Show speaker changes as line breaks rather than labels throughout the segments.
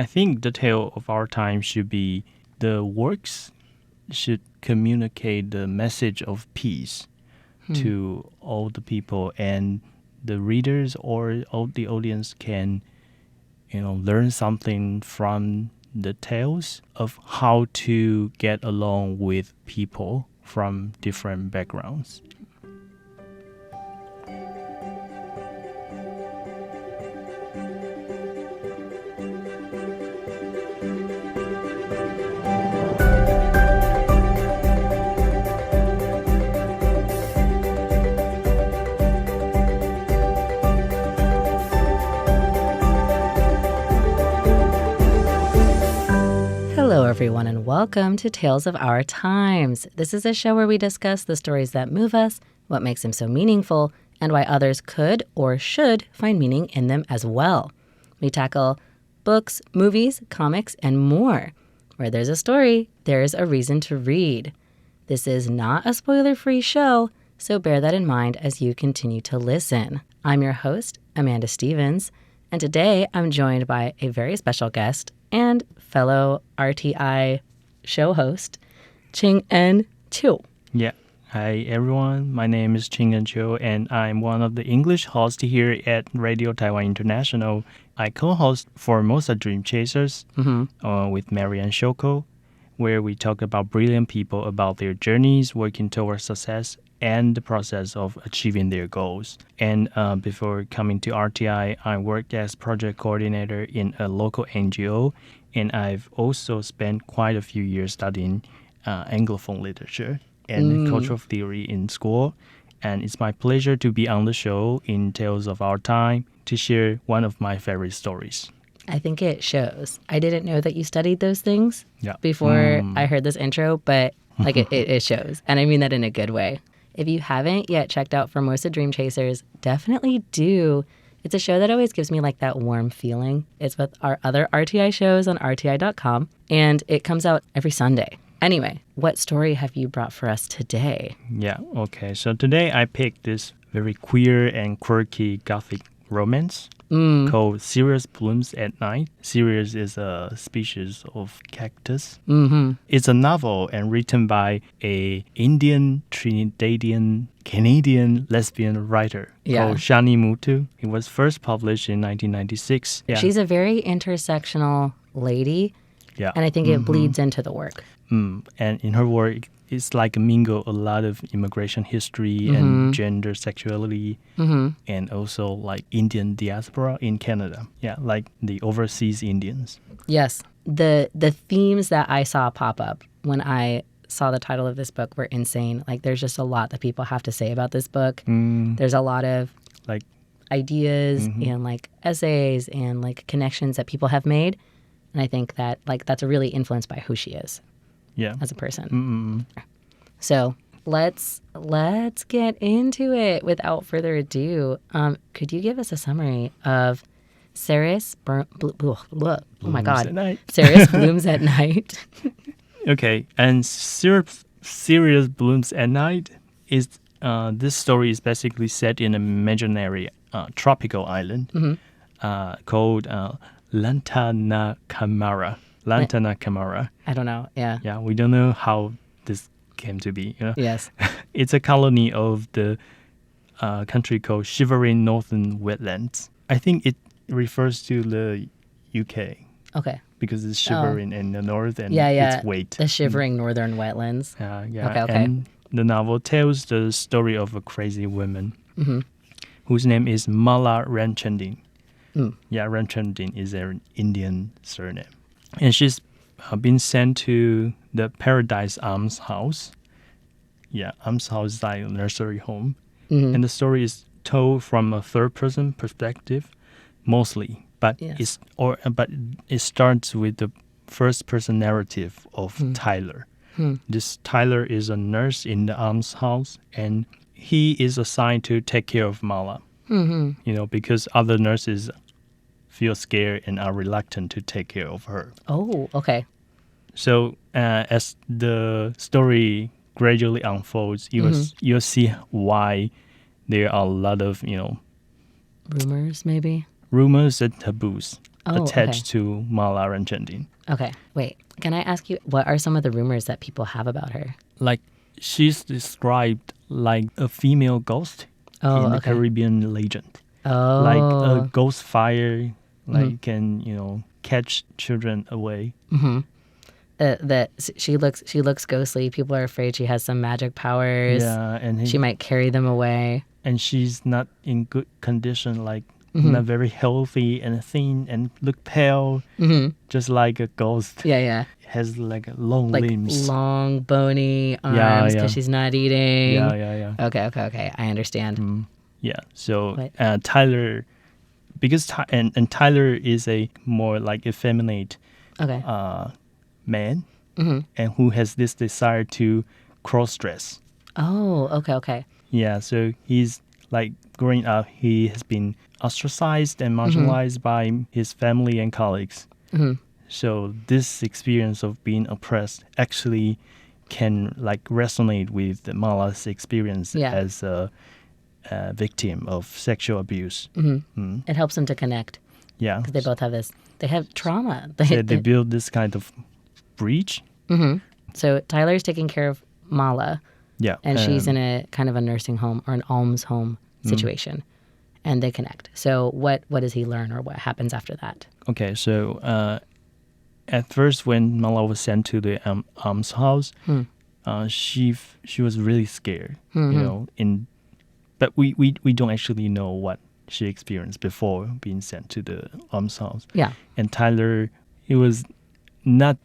I think the tale of our time should be the works should communicate the message of peace to all the people, and the readers or all the audience can, learn something from the tales of how to get along with people from different backgrounds.
Hello, everyone, and welcome to Tales of Our Times. This is a show where we discuss the stories that move us, what makes them so meaningful, and why others could or should find meaning in them as well. We tackle books, movies, comics, and more. Where there's a story, there's a reason to read. This is not a spoiler-free show, so bear that in mind as you continue to listen. I'm your host, Amanda Stevens, and today I'm joined by a very special guest and fellow RTI show host, Ching-En Chiou.
Yeah. Hi, everyone. My name is Ching-En Chiou, and I'm one of the English hosts here at Radio Taiwan International. I co-host Formosa Dreamchasers with Marianne Shoko, where we talk about brilliant people about their journeys, working towards success, and the process of achieving their goals. And before coming to RTI, I worked as project coordinator in a local NGO, and I've also spent quite a few years studying Anglophone literature and cultural theory in school. And it's my pleasure to be on the show in Tales of Our Time to share one of my favorite stories.
I think it shows. I didn't know that you studied those things
Yeah.
before I heard this intro, but it shows. And I mean that in a good way. If you haven't yet checked out Formosa Dreamchasers, definitely do. It's a show that always gives me like that warm feeling. It's with our other RTI shows on rti.com, and it comes out every Sunday. Anyway, what story have you brought for us today?
Yeah, okay. So today I picked this very queer and quirky gothic romance called Cereus Blooms at Night. Cereus is a species of cactus. It's a novel and written by a Indian, Trinidadian, Canadian lesbian writer called Shani Mootoo. It was first published in 1996. Yeah.
She's a very intersectional lady, and I think it bleeds into the work.
And in her work, it's like a mingle a lot of immigration history and gender sexuality and also like Indian diaspora in Canada. Yeah, like the overseas Indians.
Yes. The themes that I saw pop up when I saw the title of this book were insane. Like there's just a lot that people have to say about this book. There's a lot of
like
ideas and like essays and like connections that people have made. And I think that like that's really influenced by who she is.
Yeah.
As a person. So let's get into it without further ado. Could you give us a summary of Cereus Cereus Blooms at Night?
Okay, and Cereus Blooms at Night is this story is basically set in an imaginary tropical island called Lantana Camara.
I don't know. Yeah.
Yeah, we don't know how this came to be.
Yes.
It's a colony of the country called Shivering Northern Wetlands. I think it refers to the UK.
Okay.
Because it's shivering in the north and it's wet.
The Shivering Northern Wetlands.
Yeah.
Okay.
And the novel tells the story of a crazy woman whose name is Mala Ramchandin. Yeah, Ramchandin is an Indian surname. And she's been sent to the Paradise Almshouse. Yeah, almshouse is like a nursery home. And the story is told from a third-person perspective, mostly. But it starts with the first-person narrative of Tyler. This Tyler is a nurse in the almshouse, and he is assigned to take care of Mala. Because other nurses feel scared and are reluctant to take care of her.
Oh, okay.
So as the story gradually unfolds, you'll see why there are a lot of,
rumors, maybe?
Rumors and taboos attached to Mala Ranchandin.
Okay, wait. Can I ask you, what are some of the rumors that people have about her?
Like, she's described like a female ghost in the Caribbean legend.
Oh.
Like a ghost fire, like can, catch children away.
That she looks ghostly. People are afraid she has some magic powers.
Yeah, and
she might carry them away.
And she's not in good condition, like not very healthy and thin and look pale, just like a ghost.
Yeah.
Has like long limbs,
long bony arms because she's not eating.
Yeah.
Okay. I understand.
Yeah. So Tyler, because Tyler is a more like effeminate man, and who has this desire to cross-dress.
Oh, okay.
Yeah, so he's like growing up, he has been ostracized and marginalized by his family and colleagues. So this experience of being oppressed actually can like resonate with Mala's experience as a victim of sexual abuse.
It helps them to connect.
Yeah,
because they both have this. They have trauma.
They build this kind of breach.
So Tyler's taking care of Mala.
Yeah,
and she's in a kind of a nursing home or an alms home situation, and they connect. So what does he learn, or what happens after that? Okay,
so at first when Mala was sent to the alms house, she was really scared, but we don't actually know what she experienced before being sent to the alms house.
Yeah,
and Tyler, he was not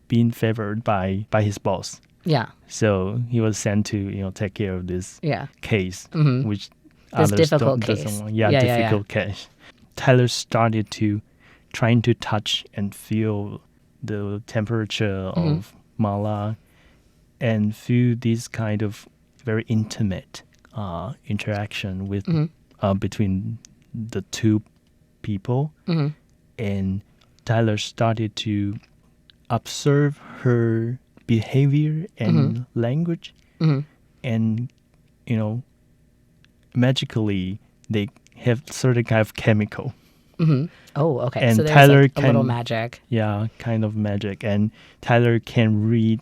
being favored by his boss.
Yeah.
So he was sent to take care of this case, which
this difficult case.
Difficult case. Tyler started to trying to touch and feel the temperature of Mala, and feel this kind of very intimate interaction with between the two people, and Tyler started to observe her behavior and language, and magically they have certain kind of chemical.
Oh, okay.
And
so there's
Tyler
a little magic.
Yeah, kind of magic, and Tyler can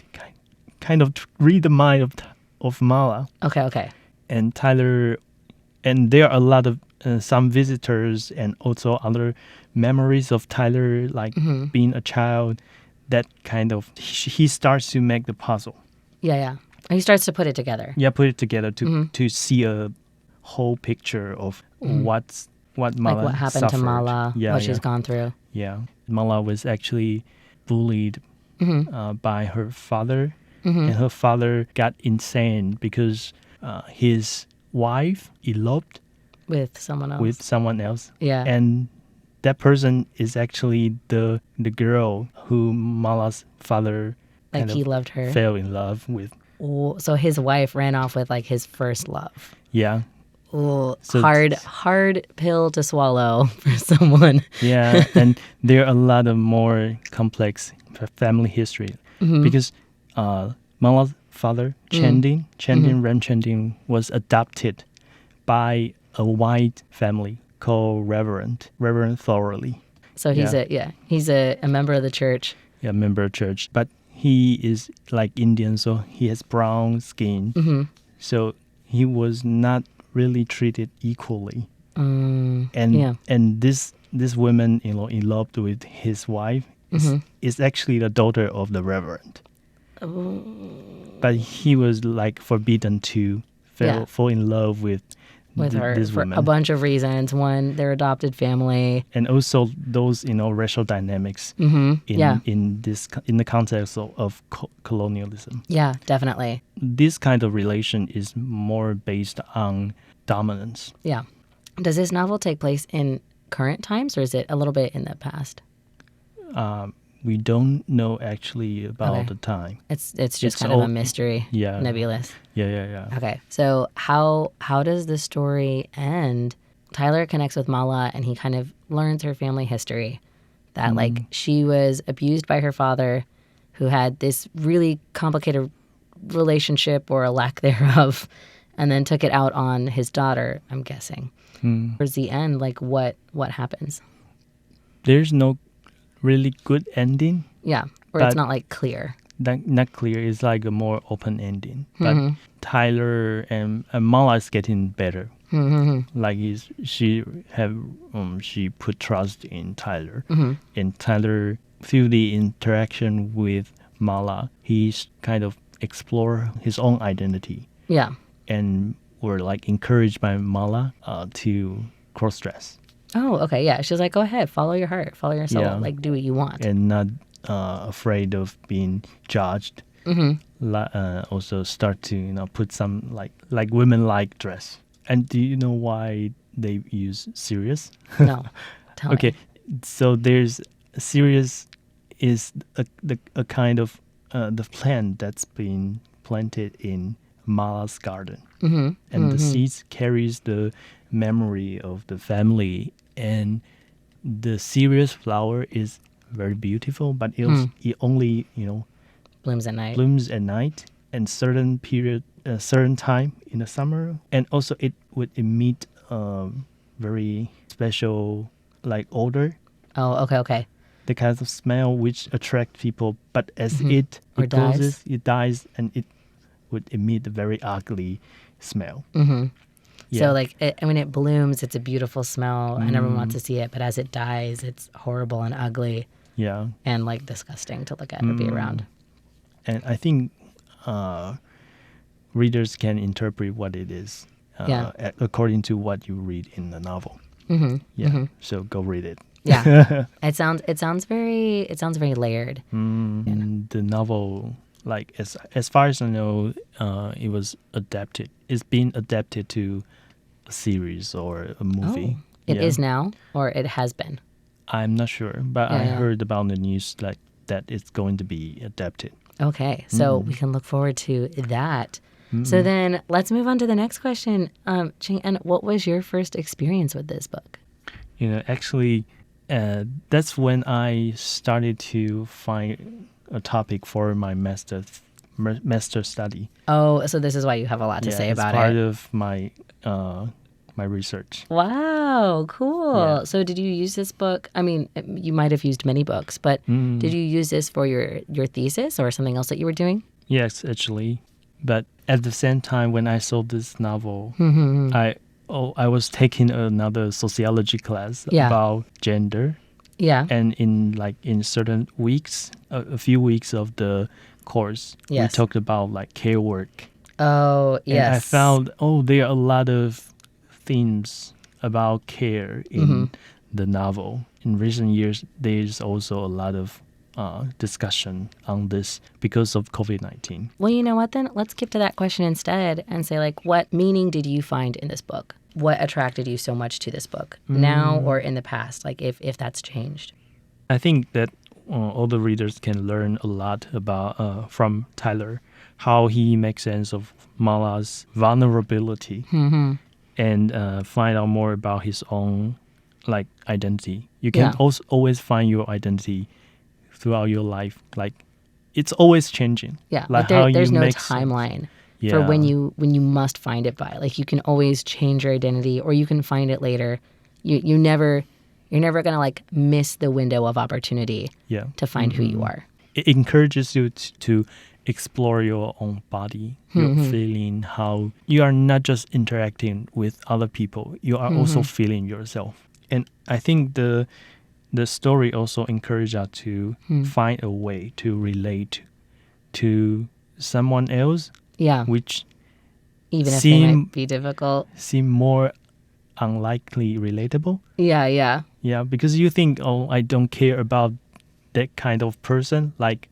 kind of read the mind of Mala.
Okay.
And Tyler, and there are a lot of some visitors and also other memories of Tyler, like being a child. That kind of, he starts to make the puzzle.
Yeah. He starts to put it together.
Yeah, put it together to see a whole picture of what Mala
like what happened
suffered.
to Mala, what she's gone through.
Yeah, Mala was actually bullied by her father, and her father got insane because his wife eloped
with someone else. Yeah,
and that person is actually the girl who Mala's father
he loved her,
fell in love with.
Oh, so his wife ran off with like his first love.
Yeah.
Oh, so hard pill to swallow for someone.
Yeah, and there are a lot of more complex family history because Mala's father, Ranchandin was adopted by a white family called Reverend Thoroughly.
So he's a member of the church.
Yeah, member of church, but he is like Indian, so he has brown skin. So he was not really treated equally. And this woman, eloped with his wife is actually the daughter of the Reverend. But he was like forbidden to fall in love with her this
for
woman.
A bunch of reasons. One, their adopted family,
and also those racial dynamics in the context of colonialism.
Yeah, definitely.
This kind of relation is more based on dominance.
Yeah. Does this novel take place in current times, or is it a little bit in the past?
We don't know actually about the time.
It's just kind of a mystery.
Yeah.
Nebulous.
Yeah.
Okay. So how does the story end? Tyler connects with Mala and he kind of learns her family history. That like she was abused by her father, who had this really complicated relationship or a lack thereof, and then took it out on his daughter, I'm guessing. Towards the end, like what happens?
there's no really good ending.
Yeah, or
But
it's not like clear.
not clear. It's like a more open ending. But Tyler and Mala is getting better. Like she put trust in Tyler, and Tyler through the interaction with Mala, he's kind of explore his own identity.
Yeah.
And were like encouraged by Mala to cross dress.
Oh, okay. Yeah. She's like, go ahead, follow your heart, follow your soul,
Yeah.
like do what you want.
And not afraid of being judged. Also start to put some like women like dress. And do you know why they use Cereus?
No, tell
Okay,
me.
so there's Cereus is a kind of the plant that's been planted in Mala's garden, and the seeds carries the memory of the family, and the Cereus flower is very beautiful, but it only
Blooms at night.
blooms at night and certain period, certain time in the summer, and also it would emit very special like odor,
Oh, okay.
the kind of smell which attract people. But as it
Or dies.
closes, it dies, and it would emit a very ugly smell.
So like, when it blooms, it's a beautiful smell and everyone wants to see it. But as it dies, it's horrible and ugly
Yeah,
and like disgusting to look at or be around.
and I think readers can interpret what it is according to what you read in the novel. So go read it.
Yeah. It sounds very layered.
And the novel, like as far as I know, it was adapted. It's been adapted to a series or a movie.
It is now, or it has been.
I'm not sure, but I
Yeah.
heard about the news like that it's going to be adapted.
Okay, so we can look forward to that. So then let's move on to the next question. Ching-En, what was your first experience with this book?
Actually, that's when I started to find a topic for my master study.
Oh, so this is why you have a lot to say about
it's part
it.
of my my research.
Wow, cool.
Yeah.
So did you use this book? I mean, you might have used many books, but did you use this for your thesis or something else that you were doing?
Yes, actually. But at the same time, when I saw this novel, I was taking another sociology class
Yeah.
about gender.
Yeah.
And in certain weeks, a few weeks of the course, we
Yes.
talked about like care work.
Oh, yes.
And I found, there are a lot of themes about care in the novel. In recent years, there's also a lot of discussion on this because of COVID-19.
Well, you know what then? Let's skip to that question instead and say, like, what meaning did you find in this book? What attracted you so much to this book now or in the past? Like, if that's changed.
I think that all the readers can learn a lot about from Tyler, how he makes sense of Mala's vulnerability and find out more about his own like identity. You can also always find your identity throughout your life. Like it's always changing.
Yeah,
like
there's no
make sense.
timeline for when you must find it by. Like you can always change your identity, or you can find it later. You're never gonna like miss the window of opportunity to find who you are.
It encourages you to explore your own body, your feeling, how you are not just interacting with other people, you are also feeling yourself. And I think the story also encourages us to find a way to relate to someone else, which
even if they might be difficult,
seem more unlikely relatable.
Yeah,
because you think, I don't care about that kind of person, like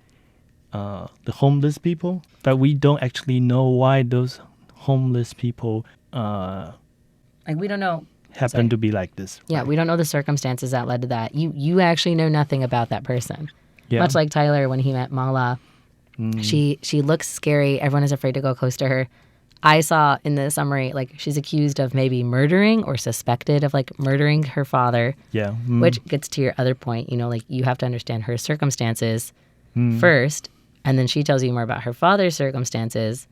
the homeless people, but we don't actually know why those homeless people
like we don't know
happen to be like this.
Yeah,
right?
we don't know the circumstances that led to that. You actually know nothing about that person. Much like Tyler when he met Mala. She looks scary. Everyone is afraid to go close to her. I saw in the summary, like, she's accused of maybe murdering or suspected of, like, murdering her father. Which gets to your other point, like, you have to understand her circumstances first, and then she tells you more about her father's circumstances,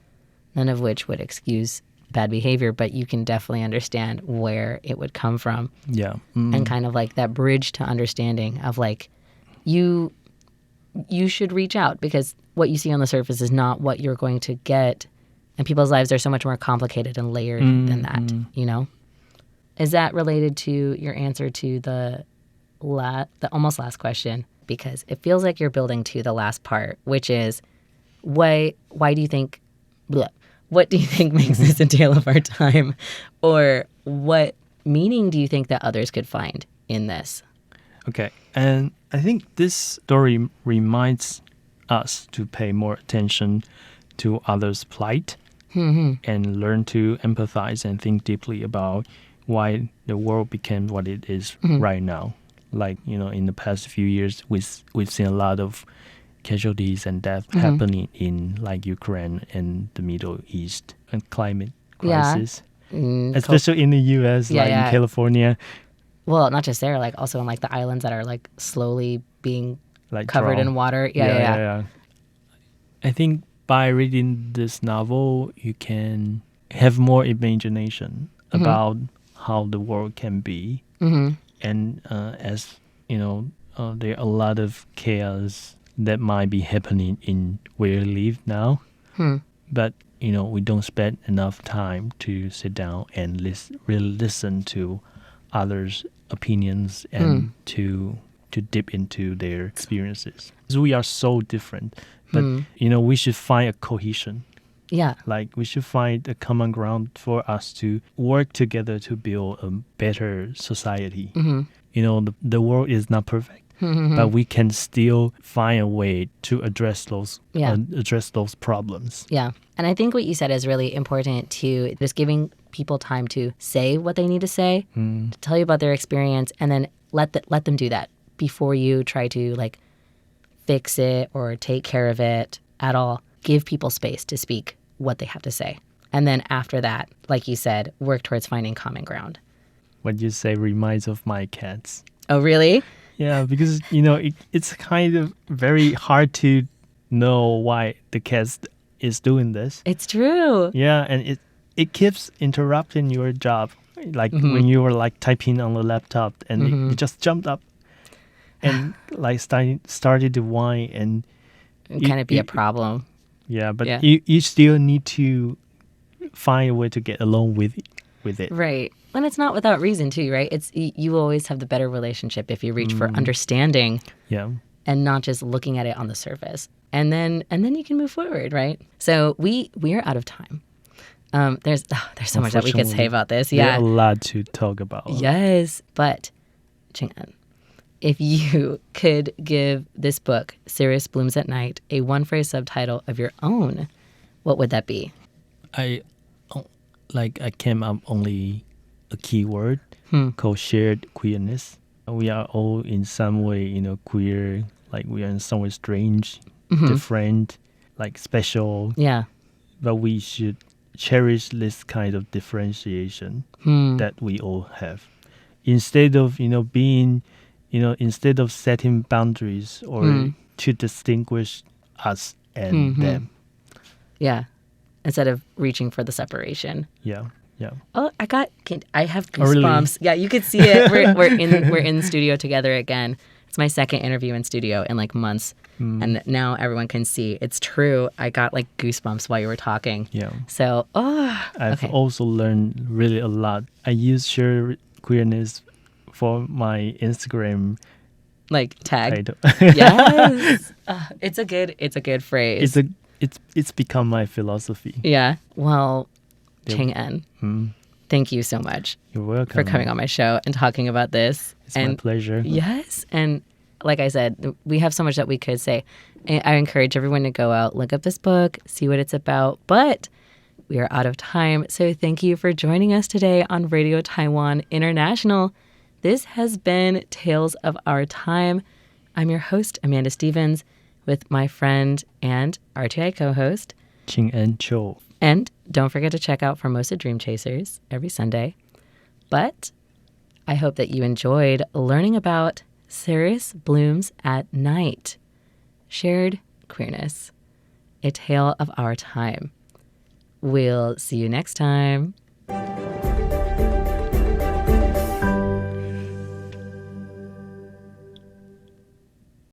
none of which would excuse bad behavior, but you can definitely understand where it would come from.
Yeah.
And kind of like that bridge to understanding of like, you should reach out, because what you see on the surface is not what you're going to get. And people's lives are so much more complicated and layered than that, you know? Is that related to your answer to the almost last question? Because it feels like you're building to the last part, which is why do you think, what do you think makes this a tale of our time? Or what meaning do you think that others could find in this?
Okay. And I think this story reminds us to pay more attention to others' plight and learn to empathize and think deeply about why the world became what it is right now. Like, in the past few years, we've seen a lot of casualties and death happening in like Ukraine and the Middle East, and climate crisis, especially in the U.S., in California.
Well, not just there, like also in like the islands that are like slowly being
like
covered in water. Yeah.
I think by reading this novel, you can have more imagination about how the world can be. And as you know, there are a lot of chaos that might be happening in where we live now. But we don't spend enough time to sit down and really listen to others' opinions and to dip into their experiences. Because we are so different, but we should find a cohesion.
Yeah.
Like we should find a common ground for us to work together to build a better society. The world is not perfect, but we can still find a way to address those problems.
Yeah. And I think what you said is really important too, just giving people time to say what they need to say, to tell you about their experience, and then let them do that before you try to like fix it or take care of it at all. Give people space to speak what they have to say. And then after that, like you said, work towards finding common ground.
What you say reminds of my cats.
Oh, really?
Yeah, because, it's kind of very hard to know why the cat is doing this.
It's true.
Yeah, and it keeps interrupting your job. Like when you were like typing on the laptop and it just jumped up and like started to whine and
kind of be a problem.
Yeah, but you still need to find a way to get along with it.
Right. And it's not without reason too, right? It's you always have the better relationship if you reach for understanding. Yeah. And not just looking at it on the surface. And then you can move forward, right? So we are out of time. There's so much that we could say about this. Yeah.
There's a lot to talk about.
Yes, but Ching-En, if you could give this book, Cereus Blooms at Night, a one-phrase subtitle of your own, what would that be?
I came up only a key word called shared queerness. We are all in some way, queer, like we are in some way strange, different, like special. Yeah. But we should cherish this kind of differentiation that we all have. Instead of, instead of setting boundaries or to distinguish us and them.
Yeah. Instead of reaching for the separation.
Yeah. Yeah.
Oh, I have goosebumps. Really? Yeah, you could see it. We're in the studio together again. It's my second interview in studio in like months. And now everyone can see. It's true. I got like goosebumps while you were talking. Yeah. So,
I've also learned really a lot. I use share queerness for my Instagram
like tag. Yes. It's a good phrase.
It's become my philosophy.
Yeah. Well, Ching-En, thank you so much.
You're welcome.
For coming on my show and talking about this.
It's my pleasure.
Yes. And like I said, we have so much that we could say. I encourage everyone to go out, look up this book, see what it's about. But we are out of time. So thank you for joining us today on Radio Taiwan International. This has been Tales of Our Time. I'm your host, Amanda Stevens, with my friend and RTI co-host,
Ching-En Chiou.
And don't forget to check out Formosa Dreamchasers every Sunday. But I hope that you enjoyed learning about Cereus Blooms at Night, Shared Queerness, a tale of our time. We'll see you next time.